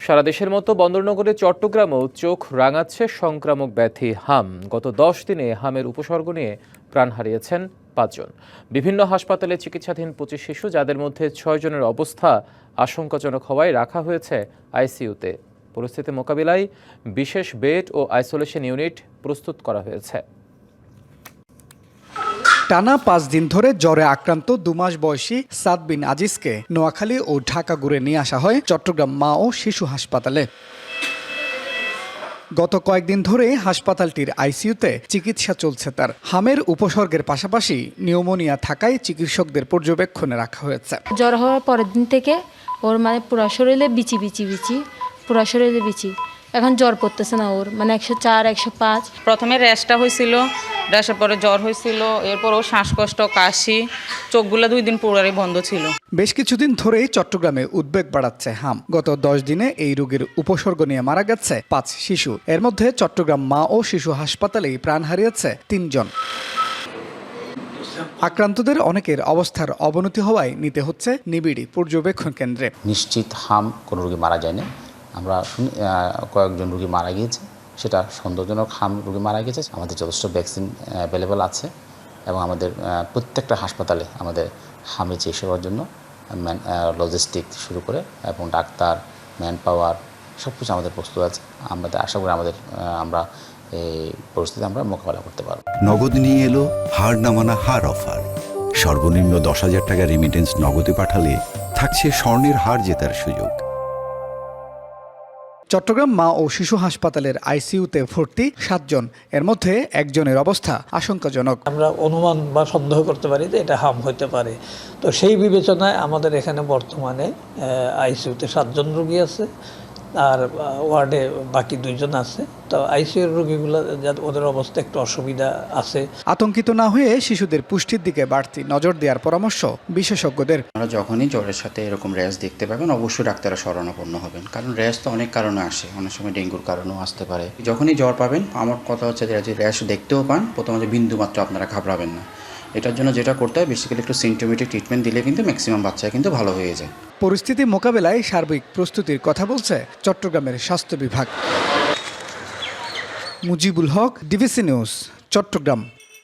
সারা দেশের মতো বন্দরনগরে চট্টগ্রামেও চোখ রাঙাচ্ছে সংক্রামক ব্যাধি হাম। গত 10 দিনে হামের উপসর্গ নিয়ে প্রাণ হারিয়েছেন 5 জন। বিভিন্ন হাসপাতালে চিকিৎসাধীন 25 শিশু, যাদের মধ্যে 6 জনের অবস্থা আশঙ্কাজনক হওয়ায় রাখা হয়েছে আইসিইউতে। পরিস্থিতি মোকাবিলায় বিশেষ বেড ও আইসোলেশন ইউনিট প্রস্তুত করা হয়েছে। টানা 5 দিন ধরে জ্বরে আক্রান্ত 2 মাস বয়সী সাদ বিন আজিজকে নোয়াখালী ও ঢাকা ঘুরে নিয়ে আসা হয় চট্টগ্রাম মা ও শিশু হাসপাতালে। গত কয়েকদিন ধরে হাসপাতালটির আইসিইউতে চিকিৎসা চলছে তার। হামের উপসর্গের পাশাপাশি নিউমোনিয়া থাকায় চিকিৎসকদের পর্যবেক্ষণে রাখা হয়েছে। জ্বর হওয়ার পরের দিন থেকে ওর পুরা শরীরে বিচি পুরা শরীরে বিচি। এখন জ্বর পড়তেছে না ওর, 104, 105। প্রথমে র্যাশটা হয়েছিল, র্যাশের পরে জ্বর হয়েছিল, এরপর ও শ্বাসকষ্ট, কাশি, চোখগুলো 2 দিন পুরাই বন্ধ ছিল। বেশ কিছুদিন ধরেই চট্টগ্রামে উদ্বেগ বাড়াচ্ছে হাম। গত 10 দিনে এই রোগীর উপসর্গ নিয়ে মারা গেছে 5 শিশু। এর মধ্যে চট্টগ্রাম মা ও শিশু হাসপাতালেই প্রাণ হারিয়েছে 3 জন। আক্রান্তদের অনেকের অবস্থার অবনতি হওয়ায় নিতে হচ্ছে নিবিড় পর্যবেক্ষণ কেন্দ্রে। নিশ্চিত হাম কোনো রোগী মারা যায়নি। আমরা কয়েকজন রোগী মারা গিয়েছে, সেটা সন্দেহজনক হাম রোগী মারা গেছে। আমাদের যথেষ্ট ভ্যাকসিন অ্যাভেলেবল আছে এবং আমাদের প্রত্যেকটা হাসপাতালে আমাদের হামে চিকিৎসার জন্য লজিস্টিক শুরু করে এবং ডাক্তার, ম্যান পাওয়ার সব কিছু আমাদের প্রস্তুত আছে। আমাদের আশা করি আমরা এই পরিস্থিতি আমরা মোকাবেলা করতে পারব। নগদ নিয়ে এলো হার না মানা হার অফার। সর্বনিম্ন 10,000 টাকা রেমিটেন্স নগদে পাঠালে থাকছে স্বর্ণের হার জেতার সুযোগ। চট্টগ্রাম মা ও শিশু হাসপাতালের আইসিইউতে ভর্তি 7 জন। এর মধ্যে একজনের অবস্থা আশঙ্কাজনক। আমরা অনুমান বা সন্দেহ করতে পারি যে এটা হাম হতে পারে। তো সেই বিবেচনায় আমাদের এখানে বর্তমানে আইসিইউতে 7 জন রোগী আছে, আর ওয়ার্ডে বাকি 2 জন আছে। তো আইসিইউর রোগীগুলো ওদের অবস্থা একটু অসুবিধা আছে। আতঙ্কিত না হয়ে শিশুদের পুষ্টির দিকে বাড়তি নজর দেওয়ার পরামর্শ বিশেষজ্ঞদের। আপনারা যখনই জ্বরের সাথে এরকম র্যাশ দেখতে পাবেন, অবশ্যই ডাক্তাররা শরণাপন্ন হবেন, কারণ র্যাশ তো অনেক কারণে আসে, অনেক সময় ডেঙ্গুর কারণেও আসতে পারে। যখনই জ্বর পাবেন, আমার কথা হচ্ছে যে র্যাশ দেখতেও পান, প্রথমে বিন্দু মাত্র আপনারা ঘাবড়াবেন না। এটার জন্য যেটা করতে হয়, বেসিক্যালি একটু সিমটোমেটিক ট্রিটমেন্ট দিলে কিন্তু ম্যাক্সিমাম বাচ্চা কিন্তু ভালো হয়ে যায়। পরিস্থিতি মোকাবেলায় সার্বিক প্রস্তুতির কথা বলছে চট্টগ্রামের স্বাস্থ্য বিভাগ। Mujibul Haque, DBC news, Chittagong.